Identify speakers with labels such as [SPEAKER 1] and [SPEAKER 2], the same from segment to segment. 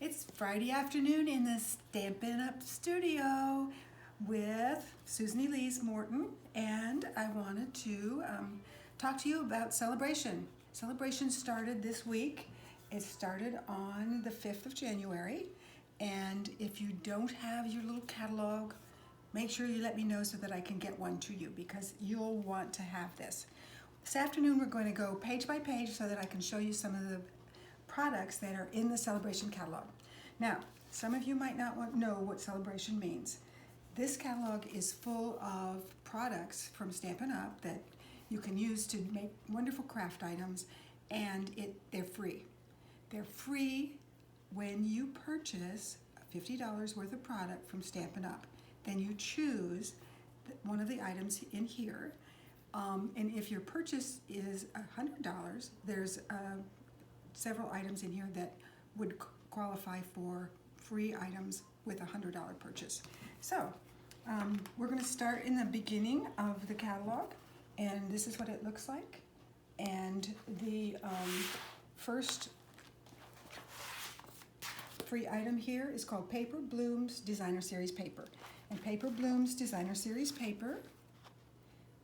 [SPEAKER 1] It's Friday afternoon in the Stampin' Up studio with Susan Elise Morton, and I wanted to talk to you about Sale-a-Bration. Sale-a-Bration started this week. It started on the 5th of January, and if you don't have your little catalog, make sure you let me know so that I can get one to you because you'll want to have this. This afternoon we're going to go page by page so that I can show you some of the products that are in the Sale-a-Bration catalog. Now, some of you might not know what Sale-a-Bration means. This catalog is full of products from Stampin' Up! That you can use to make wonderful craft items, and they're free. They're free when you purchase $50 worth of product from Stampin' Up! Then you choose one of the items in here, and if your purchase is $100, there's several items in here that would qualify for free items with a $100 purchase. So we're going to start in the beginning of the catalog, and this is what it looks like. And the first free item here is called Paper Blooms Designer Series Paper. And Paper Blooms Designer Series Paper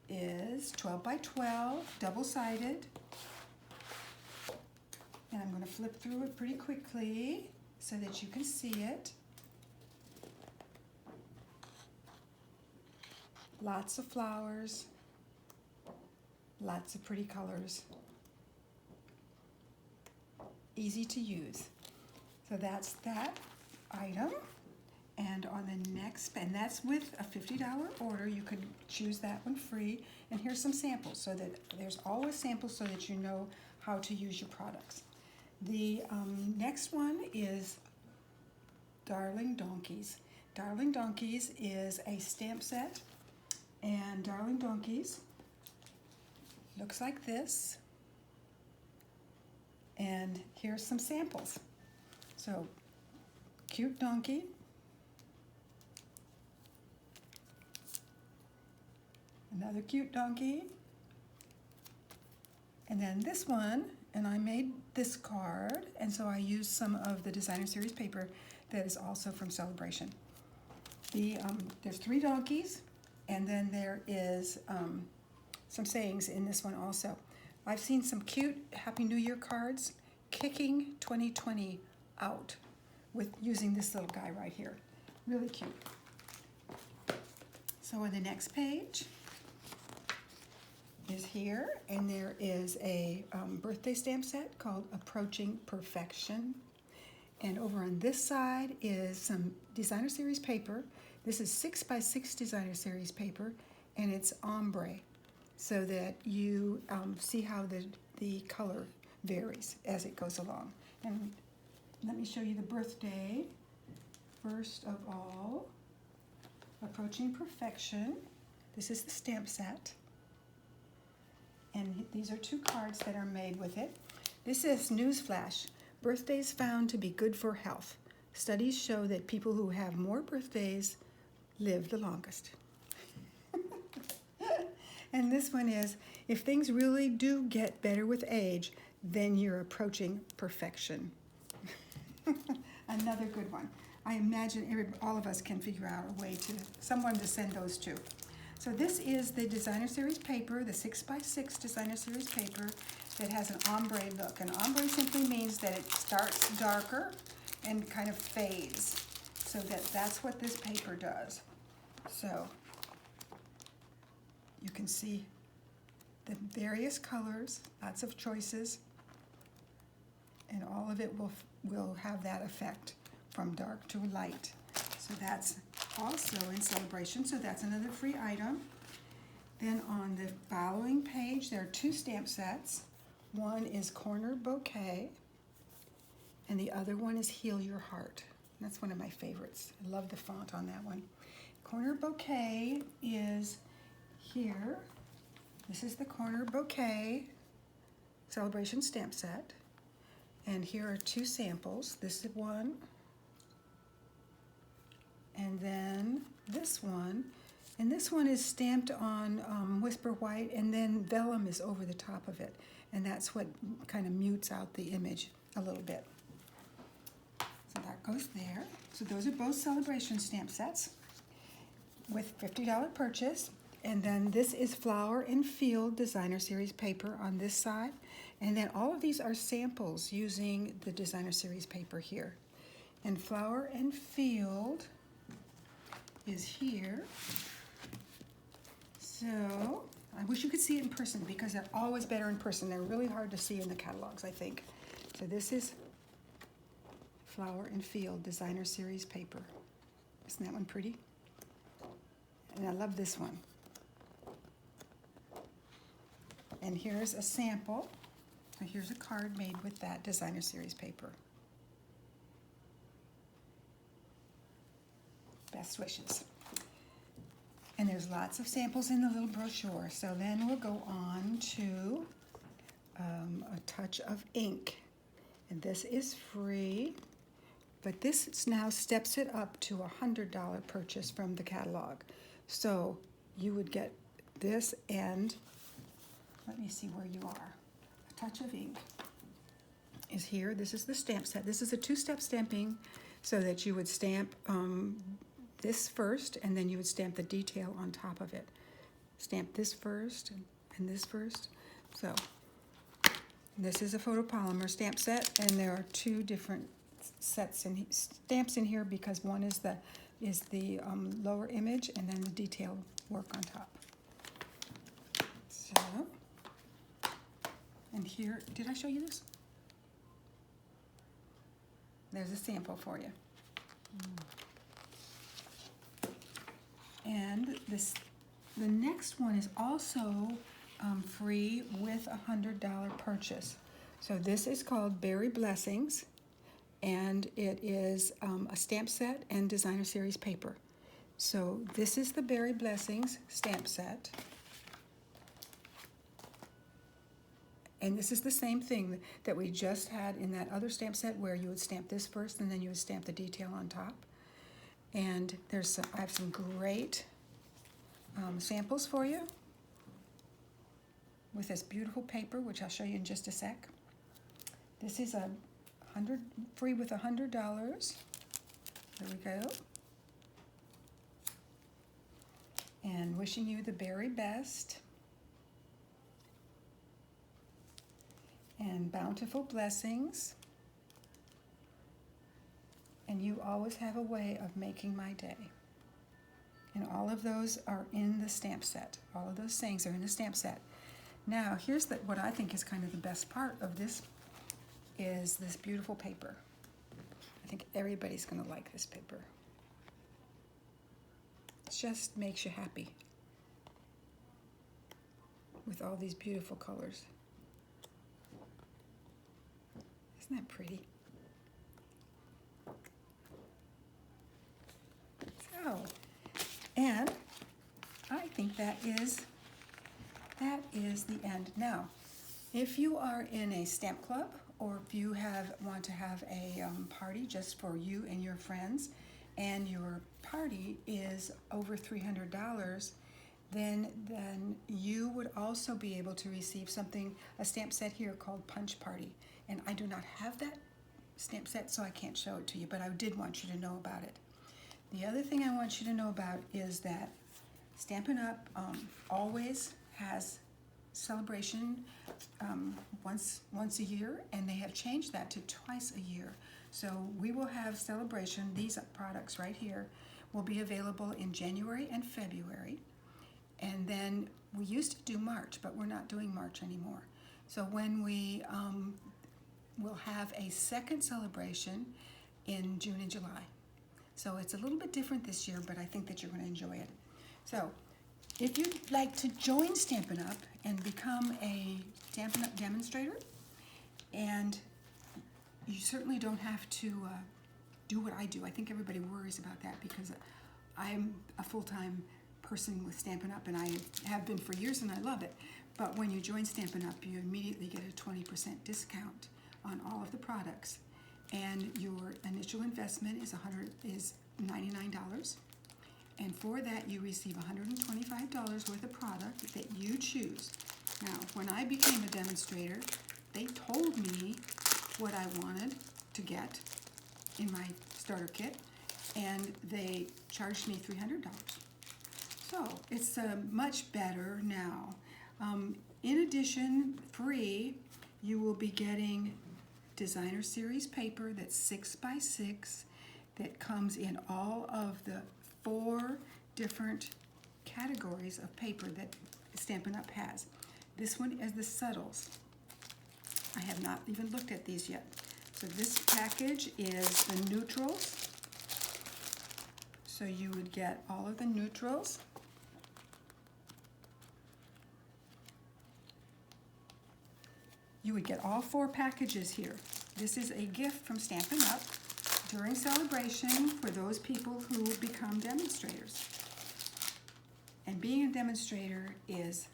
[SPEAKER 1] is 12 by 12, double-sided. And I'm going to flip through it pretty quickly so that you can see it. Lots of flowers, lots of pretty colors, easy to use. So that's that item. And on the next, and that's with a $50 order, you can choose that one free. And here's some samples so that there's always samples so that you know how to use your products. The next one is Darling Donkeys. Darling Donkeys is a stamp set, and Darling Donkeys looks like this. And here's some samples. So, cute donkey. Another cute donkey. And then this one, and I made this card, and so I used some of the Designer Series paper that is also from Sale-a-Bration. There's 3 donkeys, and then there is some sayings in this one also. I've seen some cute Happy New Year cards, kicking 2020 out, with using this little guy right here. Really cute. So on the next page is here, and there is a birthday stamp set called Approaching Perfection. And over on this side is some Designer Series paper. This is 6 by 6 Designer Series paper, and it's ombre, so that you see how the color varies as it goes along. And let me show you the birthday. First of all, Approaching Perfection. This is the stamp set. And these are 2 cards that are made with it. This is Newsflash. Birthdays found to be good for health. Studies show that people who have more birthdays live the longest. And this one is, if things really do get better with age, then you're approaching perfection. Another good one. I imagine all of us can figure out a way to, someone to send those to. So this is the Designer Series paper, the 6 by 6 Designer Series paper that has an ombre look. And ombre simply means that it starts darker and kind of fades. So that's what this paper does. So you can see the various colors, lots of choices, and all of it will have that effect from dark to light. So that's also in Sale-a-Bration, so that's another free item. Then on the following page, there are 2 stamp sets. One is Corner Bouquet, and the other one is Heal Your Heart. That's one of my favorites. I love the font on that one. Corner Bouquet is here. This is the Corner Bouquet Sale-a-Bration stamp set. And here are 2 samples. This is one, and then this one. And this one is stamped on Whisper White, and then vellum is over the top of it. And that's what kind of mutes out the image a little bit. So goes there. So those are both Sale-a-Bration stamp sets with $50 purchase. And then this is Flower and Field Designer Series paper on this side. And then all of these are samples using the Designer Series paper here. And Flower and Field is here. So I wish you could see it in person because they're always better in person. They're really hard to see in the catalogs, I think. So this is Flower and Field Designer Series paper. Isn't that one pretty? And I love this one. And here's a sample. So here's a card made with that Designer Series paper. Best wishes. And there's lots of samples in the little brochure. So then we'll go on to a touch of ink. And this is free, but this now steps it up to a $100 purchase from the catalog. So you would get this, and let me see where you are. A touch of ink is here. This is the stamp set. This is a two-step stamping so that you would stamp this first, and then you would stamp the detail on top of it. Stamp this first and this first. So this is a photopolymer stamp set, and there are two different sets and stamps in here because one is the lower image, and then the detail work on top. So, and here, did I show you this? There's a sample for you. And the next one is also free with a $100 purchase. So this is called Berry Blessings, and it is a stamp set and Designer Series paper. So this is the Berry Blessings stamp set. And this is the same thing that we just had in that other stamp set where you would stamp this first and then you would stamp the detail on top. And I have some great samples for you with this beautiful paper, which I'll show you in just a sec. This is free with $100. There we go. And wishing you the very best. And bountiful blessings. And you always have a way of making my day. And all of those are in the stamp set. All of those sayings are in the stamp set. Now, here's what I think is kind of the best part of this is this beautiful paper. I think everybody's going to like this paper. It just makes you happy with all these beautiful colors. Isn't that pretty? So, and I think that is the end. Now, if you are in a stamp club, or if you want to have a party just for you and your friends, and your party is over $300, then you would also be able to receive a stamp set here called Punch Party. And I do not have that stamp set, so I can't show it to you, but I did want you to know about it. The other thing I want you to know about is that Stampin' Up! Always has Sale-a-Bration once a year, and they have changed that to twice a year. So we will have Sale-a-Bration. These products right here will be available in January and February. And then we used to do March, but we're not doing March anymore. So when we'll have a second Sale-a-Bration in June and July. So it's a little bit different this year, but I think that you're going to enjoy it. So if you'd like to join Stampin' Up! And become a Stampin' Up! Demonstrator, and you certainly don't have to do what I do. I think everybody worries about that because I'm a full-time person with Stampin' Up! And I have been for years, and I love it. But when you join Stampin' Up!, you immediately get a 20% discount on all of the products, and your initial investment is $99. And for that, you receive $125 worth of product that you choose. Now, when I became a demonstrator, they told me what I wanted to get, in my starter kit, and they charged me $300. So it's much better now. In addition, free, you will be getting designer series paper that's 6x6 that comes in all of the 4 different categories of paper that Stampin' Up! Has. This one is the subtles. I have not even looked at these yet. So this package is the neutrals. So you would get all of the neutrals. You would get all 4 packages here. This is a gift from Stampin' Up! During Sale-a-Bration for those people who become demonstrators. And being a demonstrator is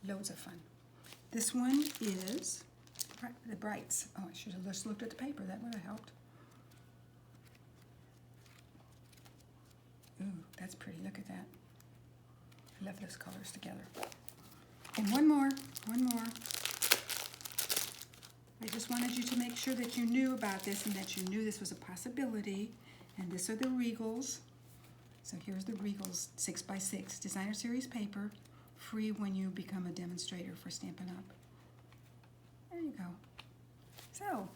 [SPEAKER 1] loads of fun. This one is the Brights. Oh, I should have just looked at the paper. That would have helped. Ooh, that's pretty. Look at that. I love those colors together. And one more. I just wanted you to make sure that you knew about this and that you knew this was a possibility. And these are the Regals. So here's the Regals 6x6 designer series paper, free when you become a demonstrator for Stampin' Up! There you go. So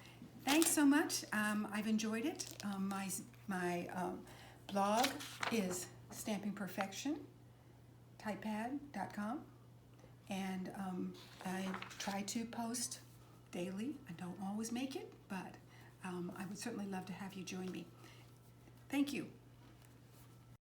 [SPEAKER 1] thanks so much. I've enjoyed it. My blog is Stamping Perfection, typepad.com, and I try to post daily. I don't always make it, but I would certainly love to have you join me. Thank you.